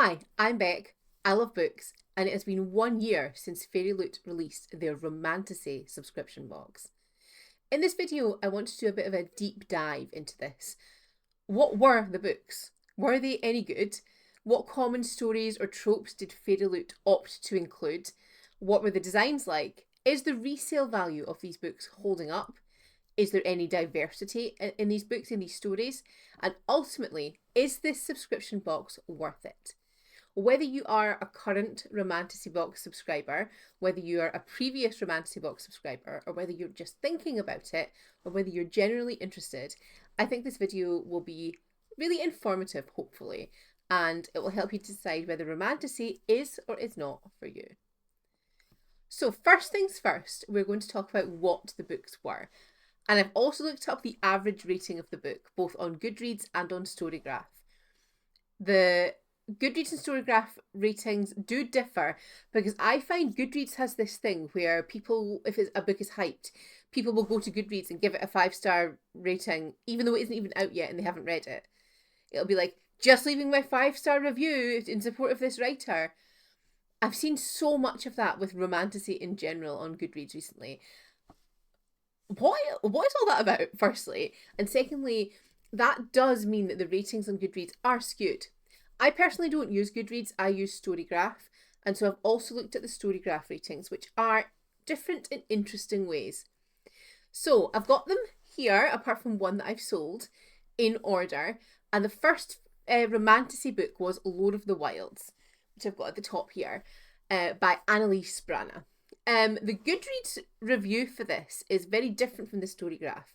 Hi, I'm Beck. I love books, and it has been 1 year since Fairyloot released their Romantasy subscription box. In this video, I want to do a bit of a deep dive into this. What were the books? Were they any good? What common stories or tropes did Fairyloot opt to include? What were the designs like? Is the resale value of these books holding up? Is there any diversity in these books, in these stories? And ultimately, is this subscription box worth it? Whether you are a current Romantasy Box subscriber, whether you are a previous Romantasy Box subscriber, or whether you're just thinking about it, or whether you're generally interested, I think this video will be really informative, hopefully, and it will help you decide whether Romantasy is or is not for you. So first things first, we're going to talk about what the books were. And I've also looked up the average rating of the book, both on Goodreads and on Storygraph. The Goodreads and Storygraph ratings do differ because I find Goodreads has this thing where people, if a book is hyped, people will go to Goodreads and give it a 5-star rating, even though it isn't even out yet and they haven't read it. It'll be like, just leaving my 5-star review in support of this writer. I've seen so much of that with Romantasy in general on Goodreads recently. What is all that about, firstly? And secondly, that does mean that the ratings on Goodreads are skewed. I personally don't use Goodreads, I use Storygraph, and so I've also looked at the Storygraph ratings, which are different in interesting ways. So I've got them here, apart from one that I've sold, in order, and the first Romantasy book was Lord of the Wilds, which I've got at the top here, by Annalise Brana. The Goodreads review for this is very different from the Storygraph.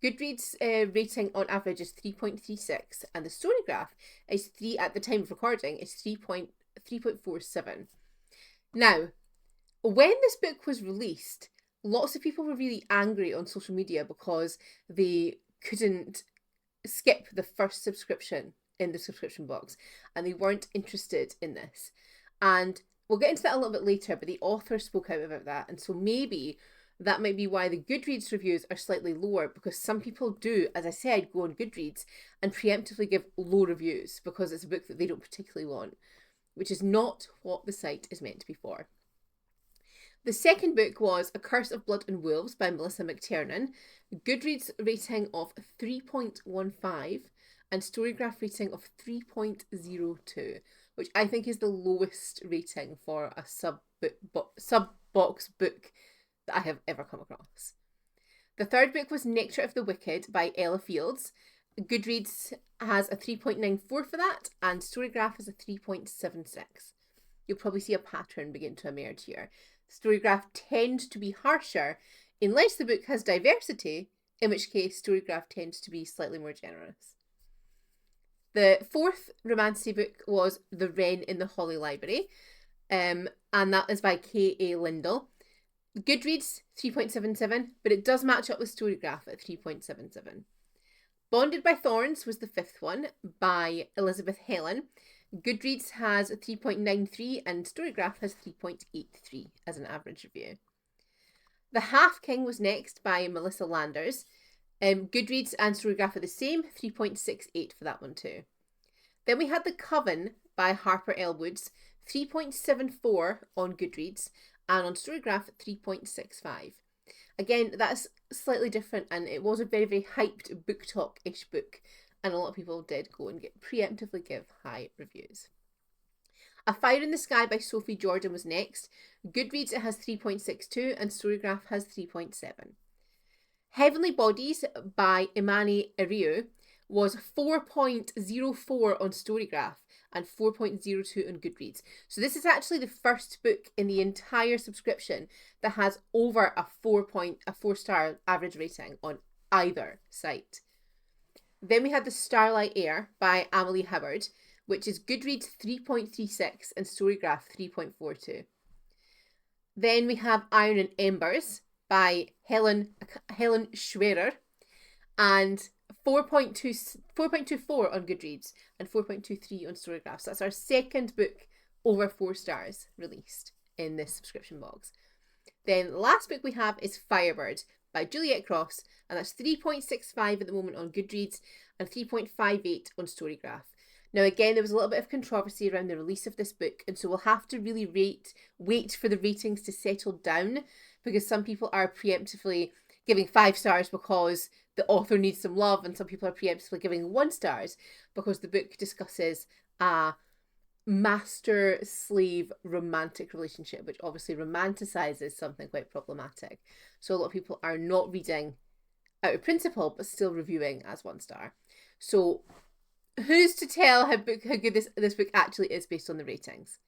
Goodreads rating on average is 3.36 and the Storygraph is at the time of recording is 3.47. Now, when this book was released, lots of people were really angry on social media because they couldn't skip the first subscription in the subscription box and they weren't interested in this. And we'll get into that a little bit later, but the author spoke out about that. And so maybe that might be why the Goodreads reviews are slightly lower, because some people do, as I said, go on Goodreads and preemptively give low reviews because it's a book that they don't particularly want, which is not what the site is meant to be for. The second book was A Curse of Blood and Wolves by Melissa McTiernan. Goodreads rating of 3.15 and Storygraph rating of 3.02. which I think is the lowest rating for a sub-box book that I have ever come across. The third book was Nectar of the Wicked by Ella Fields. Goodreads has a 3.94 for that, and Storygraph has a 3.76. You'll probably see a pattern begin to emerge here. Storygraph tends to be harsher unless the book has diversity, in which case Storygraph tends to be slightly more generous. The fourth Romantasy book was The Wren in the Holly Library, and that is by K.A. Lindell. Goodreads, 3.77, but it does match up with Storygraph at 3.77. Bonded by Thorns was the fifth one, by Elizabeth Helen. Goodreads has 3.93 and Storygraph has 3.83 as an average review. The Half King was next by Melissa Landers. Goodreads and Storygraph are the same, 3.68 for that one too. Then we had The Coven by Harper L. Woods, 3.74 on Goodreads, and on Storygraph 3.65. Again, that's slightly different, and it was a very, very hyped book talk-ish book, and a lot of people did go and preemptively give high reviews. A Fire in the Sky by Sophie Jordan was next. Goodreads it has 3.62 and Storygraph has 3.7. Heavenly Bodies by Imani Ariu was 4.04 on Storygraph and 4.02 on Goodreads. So this is actually the first book in the entire subscription that has over a 4-star average rating on either site. Then we had The Starlight Air by Amelie Howard, which is Goodreads 3.36 and Storygraph 3.42. Then we have Iron and Embers by Helen Schwerer, and 4.24 on Goodreads and 4.23 on Storygraph. So that's our second book over 4 stars released in this subscription box. Then the last book we have is Firebird by Juliet Cross, and that's 3.65 at the moment on Goodreads and 3.58 on Storygraph. Now, again, there was a little bit of controversy around the release of this book, and so we'll have to really wait for the ratings to settle down, because some people are preemptively giving 5 stars because the author needs some love, and some people are preemptively giving 1 stars because the book discusses a master-slave romantic relationship, which obviously romanticizes something quite problematic. So a lot of people are not reading out of principle, but still reviewing as 1 star. So who's to tell how good this book actually is based on the ratings?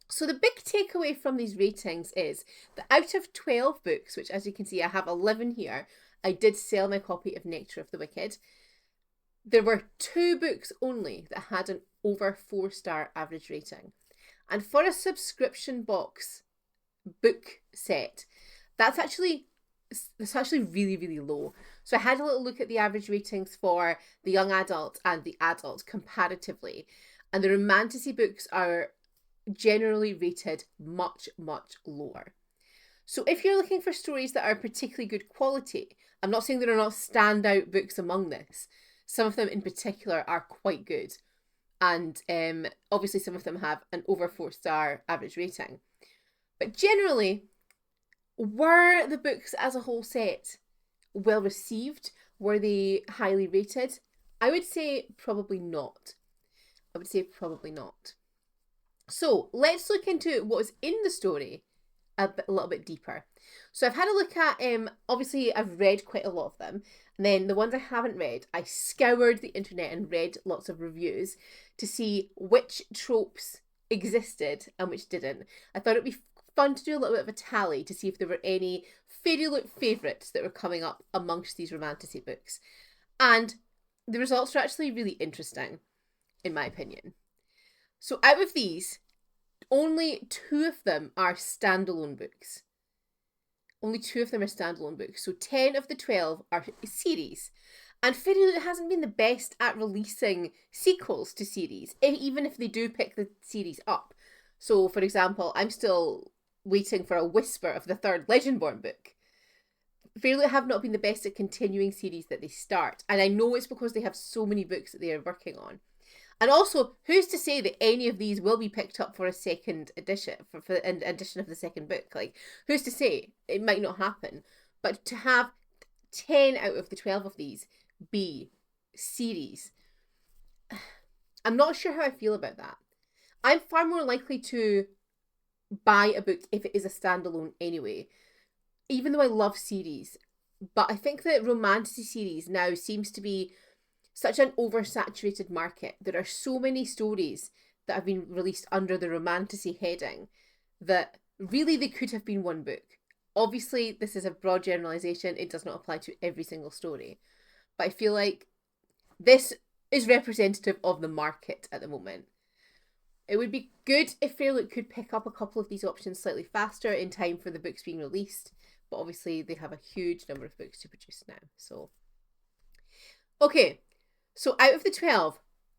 So the big takeaway from these ratings is that out of 12 books, which as you can see I have 11 here, I did sell my copy of Nectar of the Wicked, there were 2 books only that had an over 4-star average rating. And for a subscription box book set, that's actually really, really low. So I had a little look at the average ratings for the young adult and the adult comparatively. And the romantasy books are generally rated much, much lower. So if you're looking for stories that are particularly good quality, I'm not saying there are not standout books among this. Some of them in particular are quite good. And obviously some of them have an over 4-star average rating. But generally, were the books as a whole set well received? Were they highly rated? I would say probably not. So let's look into what is in the story a little bit deeper. So I've had a look at, obviously I've read quite a lot of them. And then the ones I haven't read, I scoured the internet and read lots of reviews to see which tropes existed and which didn't. I thought it'd be fun to do a little bit of a tally to see if there were any Fairyloot favourites that were coming up amongst these romantasy books. And the results are actually really interesting, in my opinion. So out of these, only 2 of them are standalone books. Only 2 of them are standalone books. So 10 of the 12 are series. And Fairyloot hasn't been the best at releasing sequels to series, even if they do pick the series up. So, for example, I'm still waiting for a whisper of the 3rd Legendborn book. Fairyloot have not been the best at continuing series that they start. And I know it's because they have so many books that they are working on. And also, who's to say that any of these will be picked up for a second edition, for an edition of the 2nd book? Like, who's to say? It might not happen. But to have 10 out of the 12 of these be series, I'm not sure how I feel about that. I'm far more likely to buy a book if it is a standalone anyway, even though I love series. But I think that romantasy series now seems to be such an oversaturated market. There are so many stories that have been released under the romantasy heading that really they could have been 1 book. Obviously, this is a broad generalisation. It does not apply to every single story. But I feel like this is representative of the market at the moment. It would be good if Fairyloot could pick up a couple of these options slightly faster in time for the books being released. But obviously, they have a huge number of books to produce now. So, okay. So out of the 12,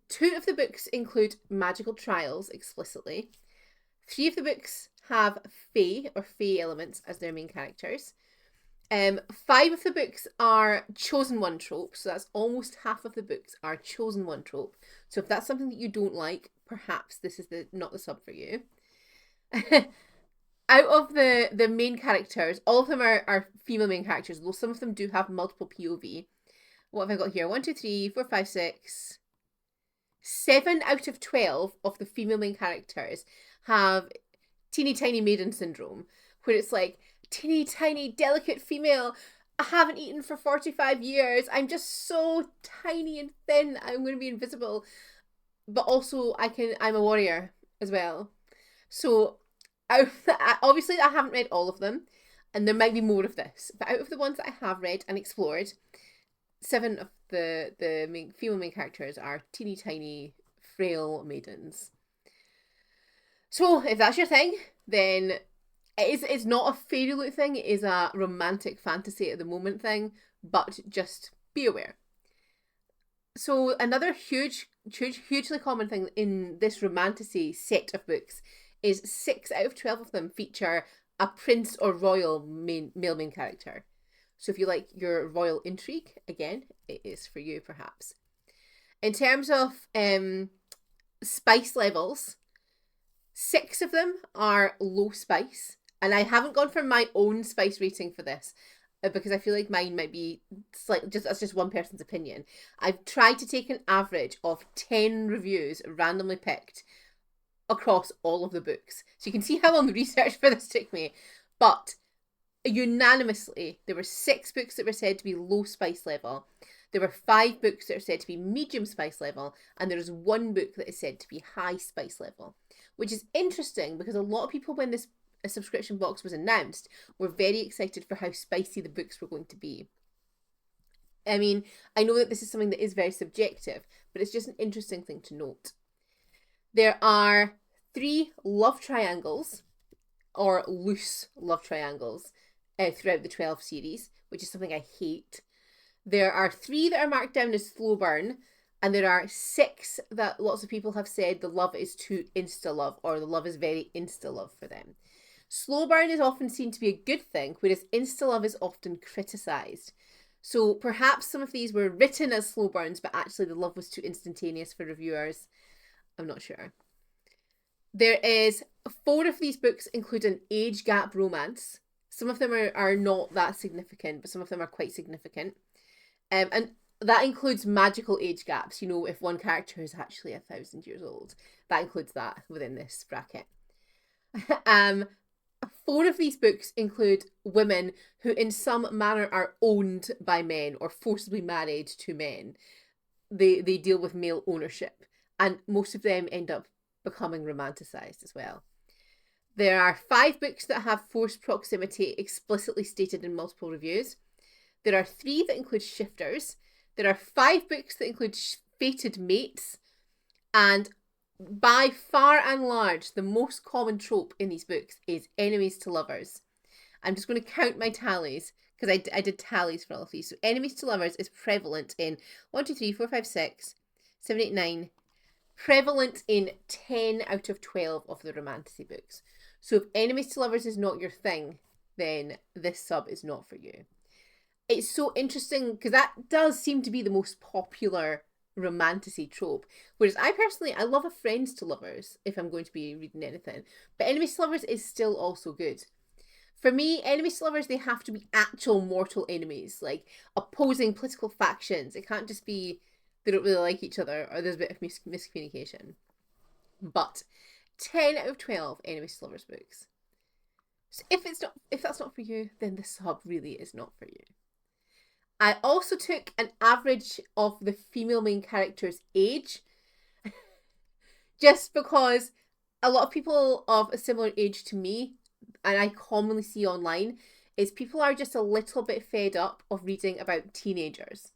2 of the books include magical trials explicitly. 3 of the books have fae or fae elements as their main characters. 5 of the books are chosen one trope. So that's almost half of the books are chosen one trope. So if that's something that you don't like, perhaps this is not the sub for you. Out of the main characters, all of them are female main characters, though some of them do have multiple POV. What have I got here? 1, 2, 3, 4, 5, 6. 7 out of 12 of the female main characters have teeny tiny maiden syndrome, where it's like, teeny tiny delicate female, I haven't eaten for 45 years, I'm just so tiny and thin, I'm going to be invisible. But also I'm a warrior as well. So obviously I haven't read all of them, and there might be more of this, but out of the ones that I have read and explored, 7 of the female main characters are teeny tiny frail maidens. So if that's your thing, then it's not a Fairyloot thing, it is a romantic fantasy at the moment thing, but just be aware. So another hugely common thing in this romantasy set of books is 6 out of 12 of them feature a prince or royal male main character. So if you like your royal intrigue, again, it is for you perhaps. In terms of spice levels, 6 of them are low spice. And I haven't gone for my own spice rating for this because I feel like mine might be slightly that's just one person's opinion. I've tried to take an average of 10 reviews randomly picked across all of the books. So you can see how long the research for this took me. But unanimously, there were 6 books that were said to be low spice level. There were 5 books that are said to be medium spice level, and there is 1 book that is said to be high spice level, which is interesting because a lot of people, when this subscription box was announced, were very excited for how spicy the books were going to be. I mean, I know that this is something that is very subjective, but it's just an interesting thing to note. There are 3 love triangles, or loose love triangles, throughout the 12 series, which is something I hate. There are 3 that are marked down as slow burn, and there are 6 that lots of people have said the love is too insta-love, or the love is very insta-love for them. Slow burn is often seen to be a good thing, whereas insta-love is often criticised. So perhaps some of these were written as slow burns, but actually the love was too instantaneous for reviewers. I'm not sure. There is 4 of these books include an age gap romance. Some of them are not that significant, but some of them are quite significant. And that includes magical age gaps. You know, if one character is actually 1,000 years old, that includes that within this bracket. 4 of these books include women who in some manner are owned by men or forcibly married to men. They deal with male ownership, and most of them end up becoming romanticized as well. There are 5 books that have forced proximity explicitly stated in multiple reviews. There are 3 that include shifters. There are 5 books that include fated mates. And by far and large, the most common trope in these books is enemies to lovers. I'm just going to count my tallies because I did tallies for all of these. So enemies to lovers is prevalent in 1, 2, 3, 4, 5, 6, 7, 8, 9. Prevalent in 10 out of 12 of the Romantasy books. So if enemies to lovers is not your thing, then this sub is not for you. It's so interesting because that does seem to be the most popular Romantasy trope. Whereas I love a friends to lovers if I'm going to be reading anything. But enemies to lovers is still also good. For me, enemies to lovers, they have to be actual mortal enemies, like opposing political factions. It can't just be they don't really like each other or there's a bit of miscommunication. But 10 out of 12 enemies to lovers books. So if that's not for you, then the sub really is not for you. I also took an average of the female main character's age, just because a lot of people of a similar age to me, and I commonly see online, is people are just a little bit fed up of reading about teenagers,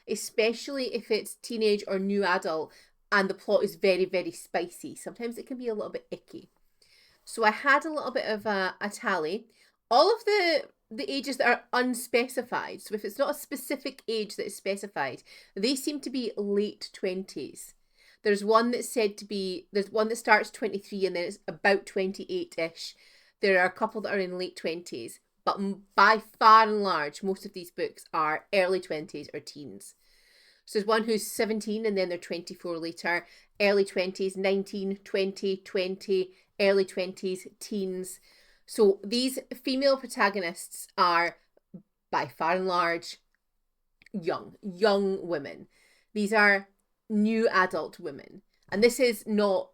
especially if it's teenage or new adult and the plot is very, very spicy. Sometimes it can be a little bit icky. So I had a little bit of a tally. All of the ages that are unspecified, so if it's not a specific age that is specified, they seem to be late 20s. There's one that starts 23 and then it's about 28-ish. There are a couple that are in late 20s, but by far and large, most of these books are early 20s or teens. So there's one who's 17 and then they're 24 later, early 20s, 19, 20, 20, early 20s, teens. So these female protagonists are by far and large young women. These are new adult women. And this is not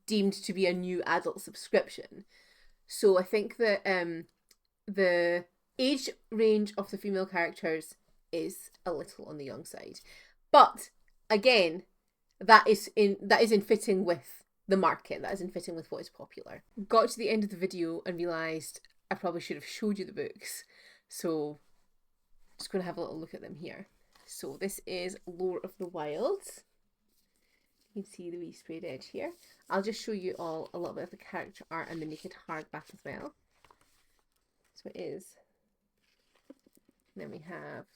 deemed to be a new adult subscription. So I think that the age range of the female characters is a little on the young side. But again, that is in fitting with the market. That is in fitting with what is popular. Got to the end of the video and realised I probably should have showed you the books. So just going to have a little look at them here. So this is Lore of the Wilds. You can see the wee sprayed edge here. I'll just show you all a little bit of the character art and the naked hardback as well. So it is. And then we have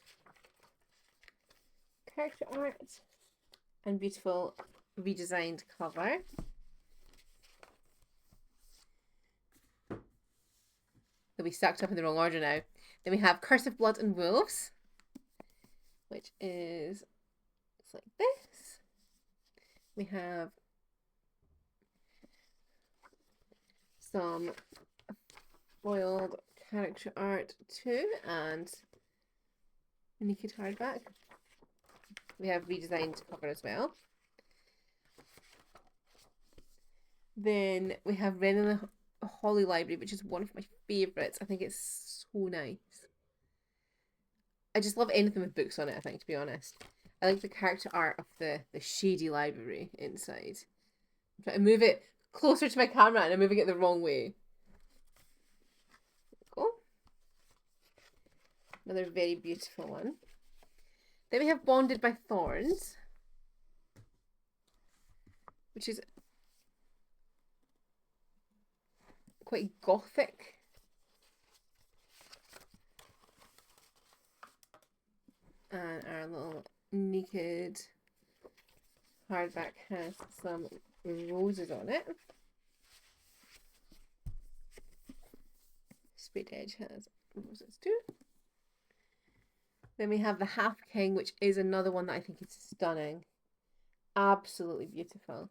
character art and beautiful redesigned cover. They'll be stacked up in the wrong order now. Then we have Curse of Blood and Wolves, which is like this. We have some foiled character art too, and naked hardback. We have redesigned cover as well. Then we have Ren and the Holly Library, which is one of my favourites. I think it's so nice. I just love anything with books on it, I think, to be honest. I like the character art of the shady library inside. I'm trying to move it closer to my camera and I'm moving it the wrong way. Go. Another very beautiful one. Then we have Bonded by Thorns, which is quite gothic. And our little naked hardback has some roses on it. Sprayed edge has roses too. Then we have the Half King, which is another one that I think is stunning. Absolutely beautiful.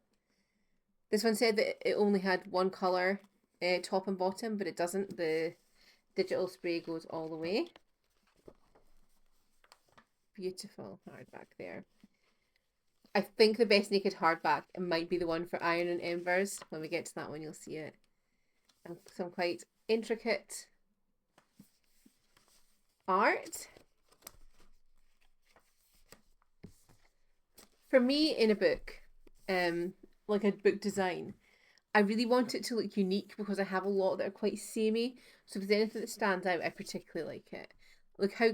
This one said that it only had one colour, top and bottom, but it doesn't. The digital spray goes all the way. Beautiful hardback there. I think the best naked hardback might be the one for Iron and Embers. When we get to that one, you'll see it. And some quite intricate art. For me, in a book, like a book design, I really want it to look unique because I have a lot that are quite samey. So if there's anything that stands out, I particularly like it. Look how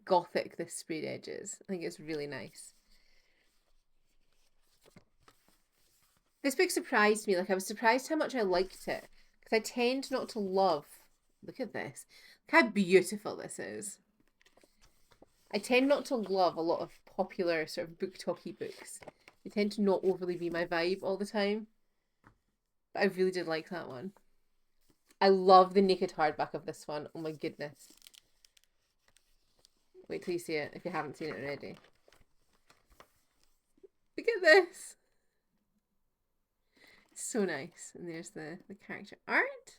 gothic this sprayed edge is. I think it's really nice. This book surprised me. Like, I was surprised how much I liked it because I tend not to love. Look at this. Look how beautiful this is. I tend not to love a lot of popular sort of book talky books. They tend to not overly be my vibe all the time. But I really did like that one. I love the naked hardback of this one. Oh my goodness. Wait till you see it if you haven't seen it already. Look at this. It's so nice. And there's the character art.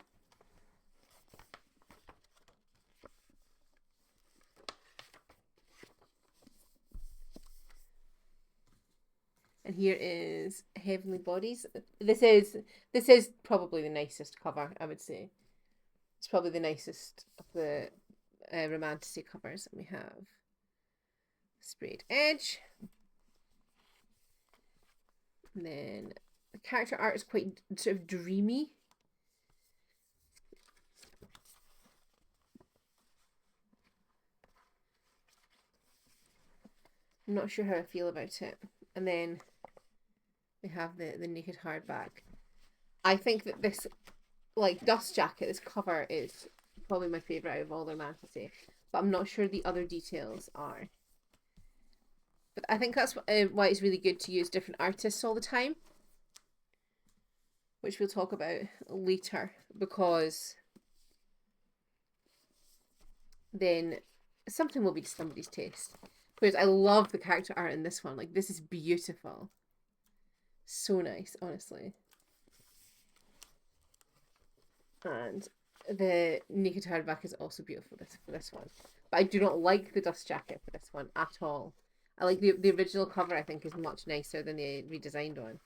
And here is Heavenly Bodies. This is probably the nicest cover, I would say. It's probably the nicest of the Romantasy covers. And we have sprayed edge. And then the character art is quite sort of dreamy. I'm not sure how I feel about it. And then we have the naked hardback. I think that this, like, dust jacket, this cover is probably my favourite out of all the Romantasy. But I'm not sure the other details are. But I think that's why it's really good to use different artists all the time. Which we'll talk about later. Because then something will be to somebody's taste. Whereas I love the character art in this one. Like, this is beautiful. So nice, honestly. And the naked hardback is also beautiful for this one. But I do not like the dust jacket for this one at all. I like the original cover, I think, is much nicer than the redesigned one.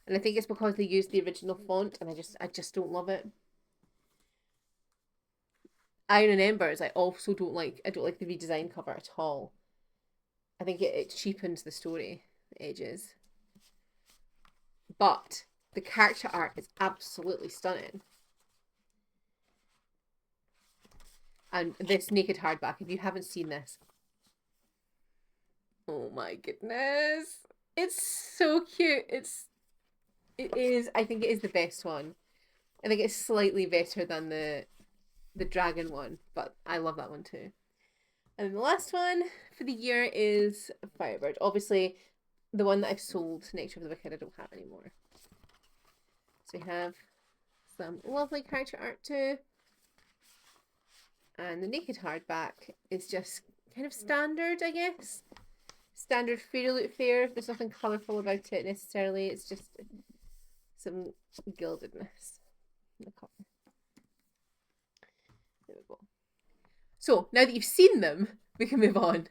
And I think it's because they used the original font and I just don't love it. Iron and Embers, I also don't like. I don't like the redesigned cover at all. I think it cheapens the story, the edges. But the character art is absolutely stunning. And this naked hardback, if you haven't seen this, oh my goodness, it's so cute. It is. I think it is the best one. I think it's slightly better than the dragon one, but I love that one too. And then the last one for the year is Firebird. Obviously, the one that I've sold, Nectar of the Wicked, I don't have anymore. So we have some lovely character art too. And the naked hardback is just kind of standard, I guess. standard Fairyloot fare. There's nothing colourful about it necessarily. It's just some gildedness in the cover. There we go. So now that you've seen them, we can move on.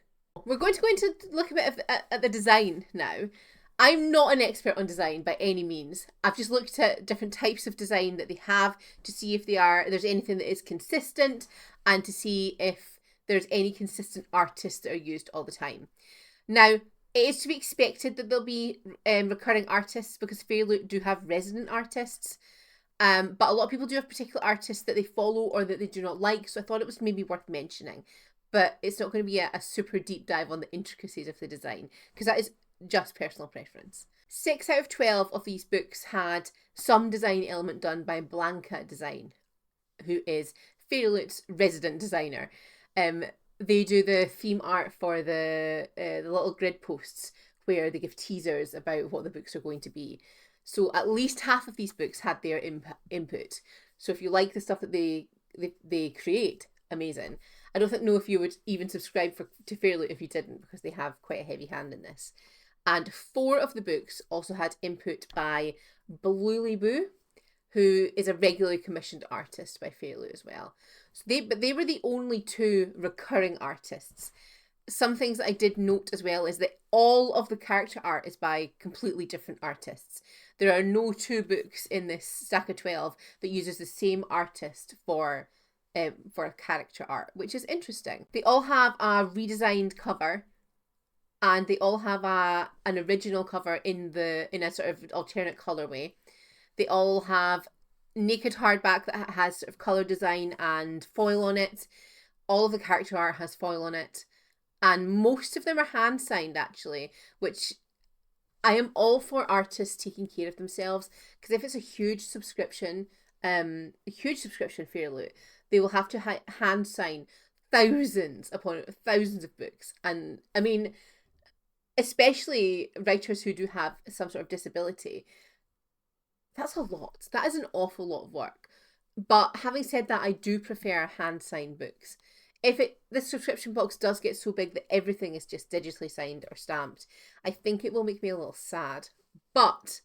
We're going to go into look a bit at the design now. I'm not an expert on design by any means. I've just looked at different types of design that they have to see if there's anything that is consistent and to see if there's any consistent artists that are used all the time. Now, it is to be expected that there'll be recurring artists because Fairyloot do have resident artists. But a lot of people do have particular artists that they follow or that they do not like, so I thought it was maybe worth mentioning. But it's not going to be a super deep dive on the intricacies of the design, because that is just personal preference. 6 out of 12 of these books had some design element done by Blanca Design, who is Fairyloot's resident designer. They do the theme art for the little grid posts where they give teasers about what the books are going to be. So at least half of these books had their input. So if you like the stuff that they create, amazing. I don't know if you would even subscribe to Fairyloot if you didn't, because they have quite a heavy hand in this. And 4 of the books also had input by Bluely Boo, who is a regularly commissioned artist by Fairyloot as well. So they were the only 2 recurring artists. Some things that I did note as well is that all of the character art is by completely different artists. There are no 2 books in this stack of 12 that uses the same artist for character art, which is interesting. They all have a redesigned cover, and they all have an original cover in a sort of alternate colorway. They all have naked hardback that has sort of color design and foil on it. All of the character art has foil on it, and most of them are hand signed actually, which I am all for artists taking care of themselves, because if it's a huge subscription Fairyloot, they will have to hand sign thousands upon thousands of books. And I mean, especially writers who do have some sort of disability, that's a lot. That is an awful lot of work. But having said that, I do prefer hand signed books. If the subscription box does get so big that everything is just digitally signed or stamped, I think it will make me a little sad. But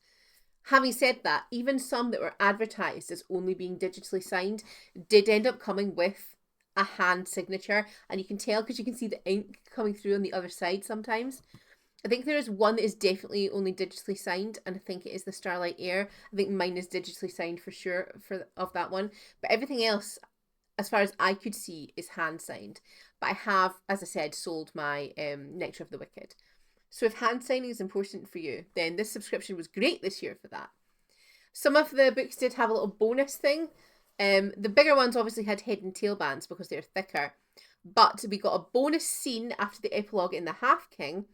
having said that, even some that were advertised as only being digitally signed did end up coming with a hand signature, and you can tell because you can see the ink coming through on the other side sometimes. I think there is one that is definitely only digitally signed, and I think it is the Starlight Air. I think mine is digitally signed for sure of that one, but everything else, as far as I could see, is hand signed. But I have, as I said, sold my Nectar of the Wicked. So if hand signing is important for you, then this subscription was great this year for that. Some of the books did have a little bonus thing. The bigger ones obviously had head and tail bands because they're thicker. But we got a bonus scene after the epilogue in The Half King.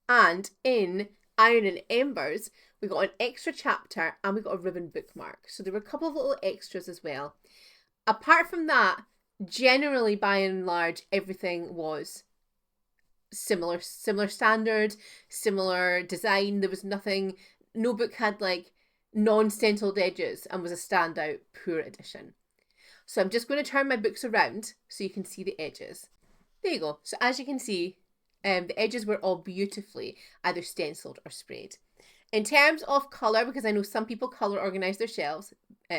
And in Iron and Embers, we got an extra chapter and we got a ribbon bookmark. So there were a couple of little extras as well. Apart from that, generally by and large, everything was similar standard, similar design. There was nothing, no book had like non-stenciled edges and was a standout poor edition. So I'm just going to turn my books around so you can see the edges. There you go. So as you can see, the edges were all beautifully either stenciled or sprayed. In terms of colour, because I know some people colour organise their shelves,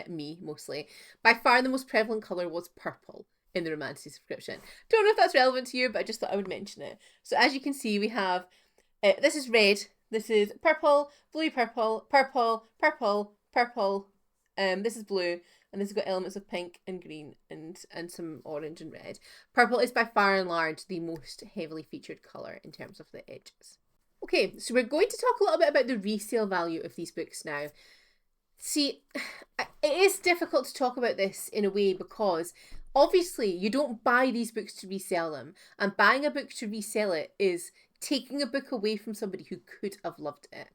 me mostly, by far the most prevalent colour was purple in the Romantasy subscription. Don't know if that's relevant to you, but I just thought I would mention it. So as you can see, we have, this is red, this is purple, blue purple, purple, purple, purple, this is blue, and this has got elements of pink and green and some orange and red. Purple is by far and large the most heavily featured colour in terms of the edges. Okay, so we're going to talk a little bit about the resale value of these books now. See, it is difficult to talk about this in a way because obviously you don't buy these books to resell them, and buying a book to resell it is taking a book away from somebody who could have loved it.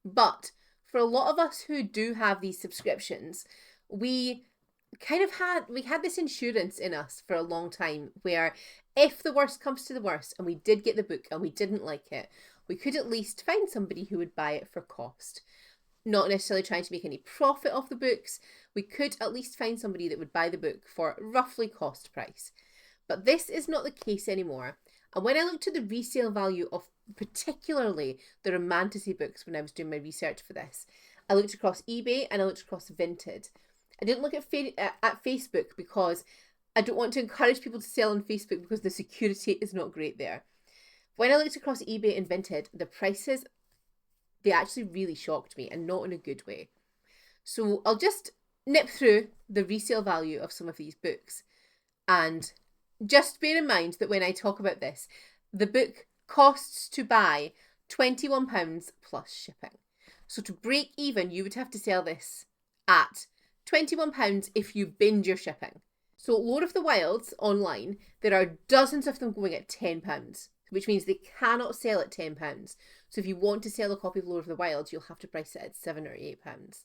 But for a lot of us who do have these subscriptions, we had this insurance in us for a long time where if the worst comes to the worst and we did get the book and we didn't like it, we could at least find somebody who would buy it for cost. Not necessarily trying to make any profit off the books, we could at least find somebody that would buy the book for roughly cost price. But this is not the case anymore. And when I looked at the resale value of particularly the Romantasy books when I was doing my research for this, I looked across eBay and I looked across Vinted. I didn't look at Facebook because I don't want to encourage people to sell on Facebook because the security is not great there. When I looked across eBay and Vinted, the prices, they actually really shocked me, and not in a good way. So I'll just nip through the resale value of some of these books. And just bear in mind that when I talk about this, the book costs to buy £21 plus shipping. So to break even, you would have to sell this at £21 if you binge your shipping. So Lord of the Wilds online, there are dozens of them going at £10, which means they cannot sell at £10. So if you want to sell a copy of Lord of the Wilds, you'll have to price it at £7 or £8.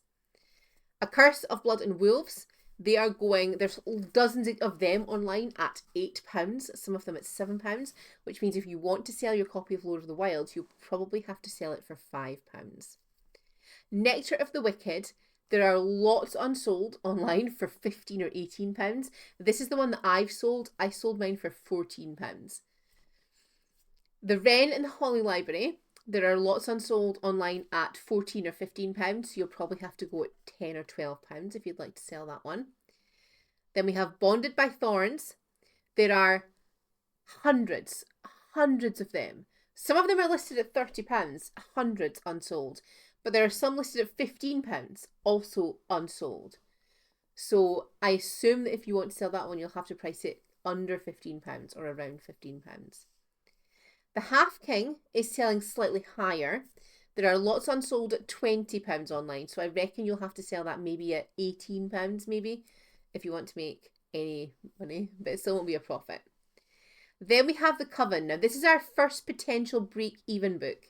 A Curse of Blood and Wolves, there's dozens of them online at £8, some of them at £7, which means if you want to sell your copy of Lord of the Wilds, you'll probably have to sell it for £5. Nectar of the Wicked, there are lots unsold online for £15 or £18. This is the one that I've sold. I sold mine for £14. The Wren and the Holly Library, there are lots unsold online at £14 or £15, so you'll probably have to go at £10 or £12 if you'd like to sell that one. Then we have Bonded by Thorns. There are hundreds of them. Some of them are listed at £30, hundreds unsold. But there are some listed at £15, also unsold. So I assume that if you want to sell that one, you'll have to price it under £15 or around £15. The Half King is selling slightly higher. There are lots unsold at £20 online. So I reckon you'll have to sell that maybe at £18 maybe if you want to make any money, but it still won't be a profit. Then we have The Coven. Now this is our first potential break-even book.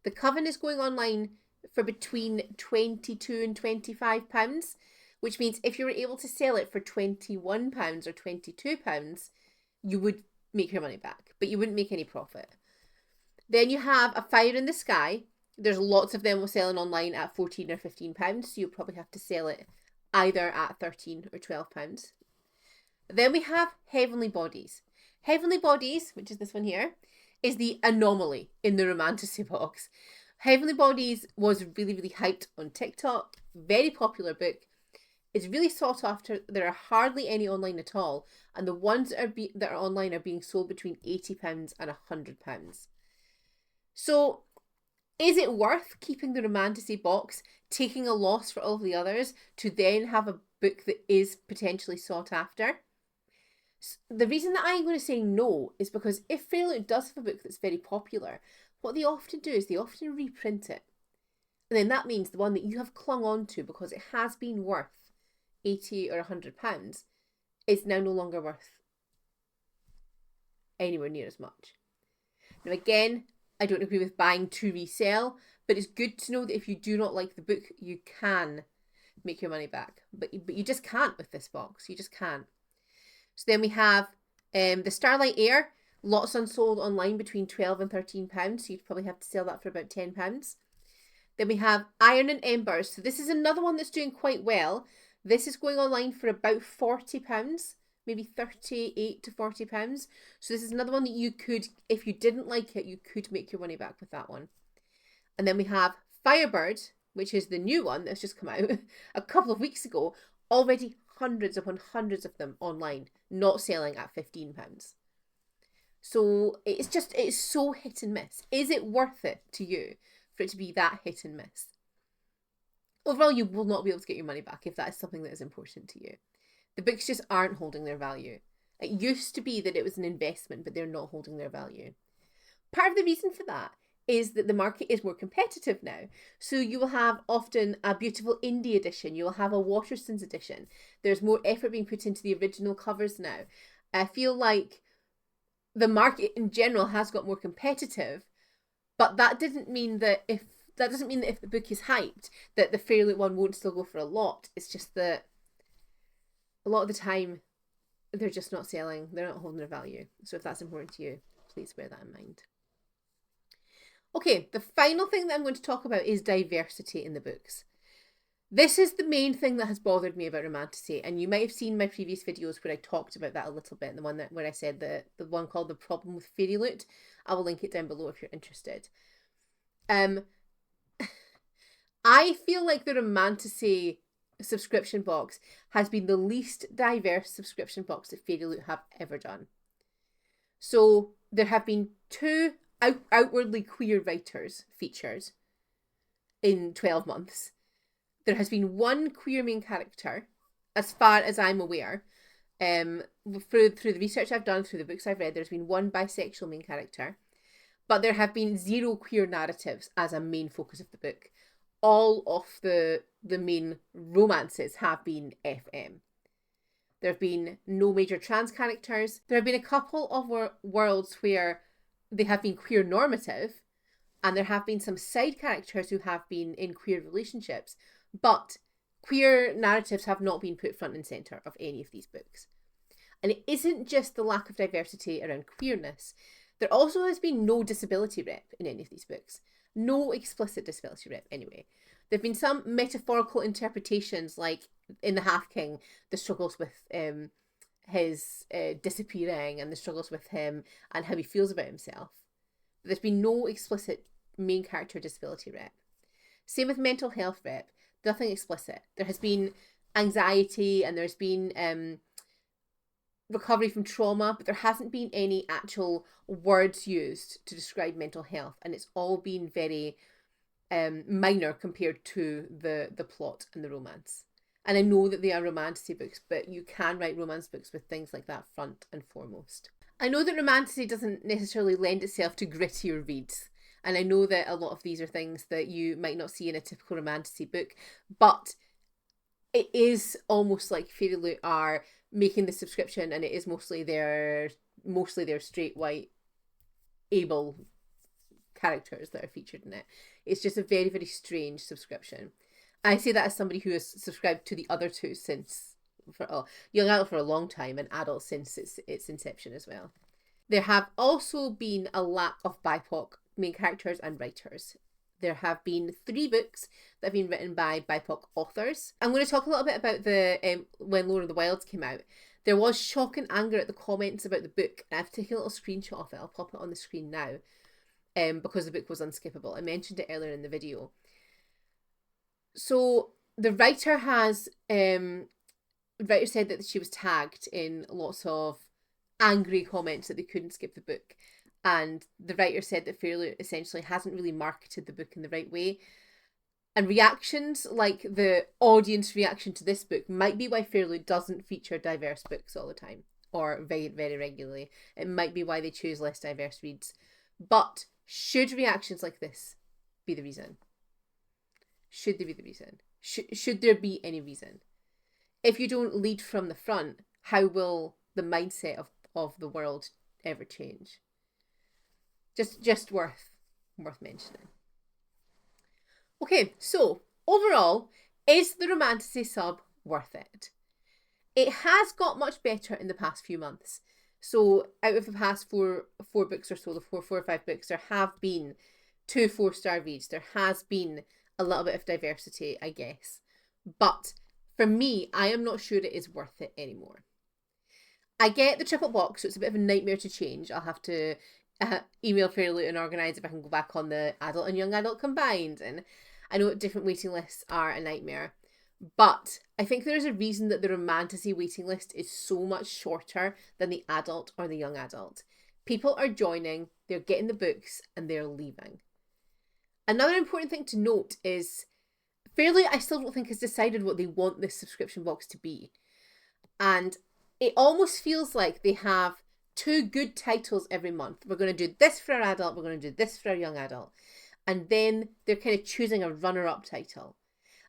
The Coven is going online for between £22 and £25, which means if you were able to sell it for £21 or £22, you would make your money back, but you wouldn't make any profit. Then you have A Fire in the Sky. There's lots of them selling online at £14 or £15, so you'll probably have to sell it either at £13 or £12. Then we have Heavenly Bodies. Heavenly Bodies, which is this one here, is the anomaly in the Romantasy box. Heavenly Bodies was really, really hyped on TikTok. Very popular book. It's really sought after. There are hardly any online at all. And the ones that are online are being sold between £80 and £100. So is it worth keeping the Romantasy box, taking a loss for all of the others, to then have a book that is potentially sought after? The reason that I'm going to say no is because if Fairyloot does have a book that's very popular, what they often do is they often reprint it. And then that means the one that you have clung on to because it has been worth £80 or £100 is now no longer worth anywhere near as much. Now again, I don't agree with buying to resell, but it's good to know that if you do not like the book, you can make your money back. But you just can't with this box. You just can't. So then we have the Starlight Air. Lots unsold online between £12 and £13, so you'd probably have to sell that for about £10. Then we have Iron and Embers. So this is another one that's doing quite well. This is going online for about £40, maybe £38 to £40. So this is another one that you could, if you didn't like it, you could make your money back with that one. And then we have Firebird, which is the new one that's just come out a couple of weeks ago. Already hundreds upon hundreds of them online, not selling at £15. So it's so hit and miss. Is it worth it to you for it to be that hit and miss? Overall, you will not be able to get your money back if that is something that is important to you. The books just aren't holding their value. It used to be that it was an investment, but they're not holding their value. Part of the reason for that is that the market is more competitive now. So you will have often a beautiful indie edition. You will have a Waterstones edition. There's more effort being put into the original covers now. I feel like the market in general has got more competitive, but that doesn't mean that if the book is hyped, that the Fairyloot one won't still go for a lot. It's just that a lot of the time they're just not selling. They're not holding their value. So if that's important to you, please bear that in mind. Okay, the final thing that I'm going to talk about is diversity in the books. This is the main thing that has bothered me about Romantasy, and you might have seen my previous videos where I talked about that a little bit, the one where I said the one called The Problem with Fairyloot. I will link it down below if you're interested. I feel like the Romantasy subscription box has been the least diverse subscription box that Fairyloot have ever done. So there have been 2 outwardly queer writers featured in 12 months. There has been 1 queer main character, as far as I'm aware. Through the research I've done, through the books I've read, there's been 1 bisexual main character. But there have been 0 queer narratives as a main focus of the book. All of the main romances have been FM. There have been no major trans characters. There have been a couple of worlds where they have been queer normative, and there have been some side characters who have been in queer relationships, but queer narratives have not been put front and centre of any of these books. And it isn't just the lack of diversity around queerness. There also has been no disability rep in any of these books. No explicit disability rep, anyway. There have been some metaphorical interpretations, like in The Half King, the struggles with his disappearing and the struggles with him and how he feels about himself. But there's been no explicit main character disability rep. Same with mental health rep. Nothing explicit. There has been anxiety and there's been recovery from trauma, but there hasn't been any actual words used to describe mental health, and it's all been very minor compared to the plot and the romance. And I know that they are romantasy books, but you can write romance books with things like that front and foremost. I know that romantasy doesn't necessarily lend itself to grittier reads, and I know that a lot of these are things that you might not see in a typical romantasy book, but it is almost like Fairyloot are making the subscription, and it is mostly their straight white able characters that are featured in it. It's just a very, very strange subscription. I say that as somebody who has subscribed to the other 2 since young adult for a long time and adult since its inception as well. There have also been a lack of BIPOC main characters and writers. There have been 3 books that have been written by BIPOC authors. I'm going to talk a little bit about the when Lord of the Wilds came out. There was shock and anger at the comments about the book, and I've taken a little screenshot of it. I'll pop it on the screen now, because the book was unskippable. I mentioned it earlier in the video. So the writer said that she was tagged in lots of angry comments that they couldn't skip the book. And the writer said that Fairyloot essentially hasn't really marketed the book in the right way. And reactions, like the audience reaction to this book, might be why Fairyloot doesn't feature diverse books all the time, or very, very regularly. It might be why they choose less diverse reads. But should reactions like this be the reason? Should they be the reason? Should there be any reason? If you don't lead from the front, how will the mindset of the world ever change? Just worth mentioning. Okay, so overall, is the Romantasy sub worth it? It has got much better in the past few months. So out of the past four books or so, the four or five books, there have been 2 4-star reads. There has been a little bit of diversity, I guess. But for me, I am not sure it is worth it anymore. I get the triple box, so it's a bit of a nightmare to change. I'll have to email Fairyloot and organise if I can go back on the adult and young adult combined. And I know different waiting lists are a nightmare. But I think there's a reason that the Romantasy waiting list is so much shorter than the adult or the young adult. People are joining, they're getting the books, and they're leaving. Another important thing to note is Fairyloot, I still don't think, has decided what they want this subscription box to be. And it almost feels like they have 2 good titles every month. We're going to do this for our adult, we're going to do this for our young adult. And then they're kind of choosing a runner-up title.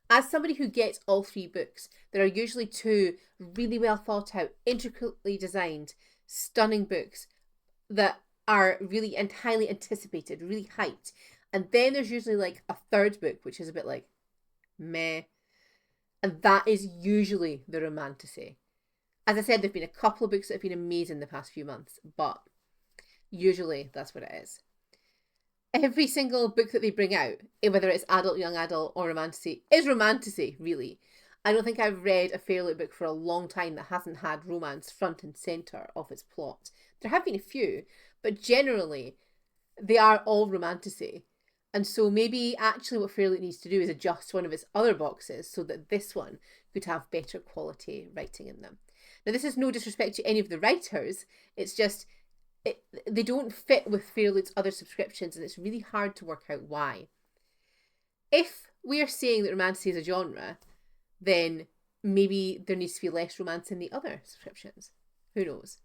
As somebody who gets all 3 books, there are usually 2 really well thought out, intricately designed, stunning books that are really and highly anticipated, really hyped. And then there's usually like a 3rd book, which is a bit like, meh. And that is usually the Romantasy. As I said, there have been a couple of books that have been amazing the past few months, but usually that's what it is. every single book that they bring out, whether it's adult, young adult, or romantasy, is romantasy, really. I don't think I've read a Fairyloot book for a long time that hasn't had romance front and centre of its plot. There have been a few, but generally they are all romantasy. And so maybe actually what Fairyloot needs to do is adjust one of its other boxes so that this one could have better quality writing in them. Now, this is no disrespect to any of the writers. It's just they don't fit with Fairyloot's other subscriptions, and it's really hard to work out why. If we are saying that romantasy is a genre, then maybe there needs to be less romance in the other subscriptions. Who knows?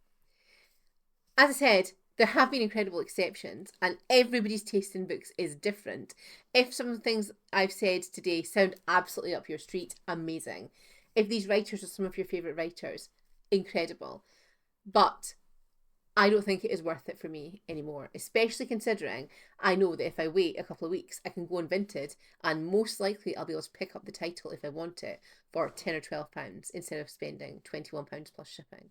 As I said, there have been incredible exceptions, and everybody's taste in books is different. If some of the things I've said today sound absolutely up your street, amazing. If these writers are some of your favourite writers, incredible. But I don't think it is worth it for me anymore, especially considering I know that if I wait a couple of weeks, I can go on Vinted, and most likely I'll be able to pick up the title if I want it for £10 or £12 instead of spending £21 plus shipping.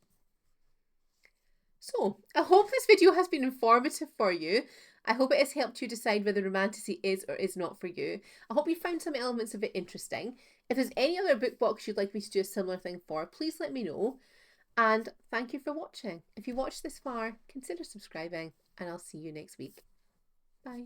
So, I hope this video has been informative for you. I hope it has helped you decide whether romantasy is or is not for you. I hope you found some elements of it interesting. If there's any other book box you'd like me to do a similar thing for, please let me know. And thank you for watching. If you watched this far, consider subscribing, and I'll see you next week. Bye.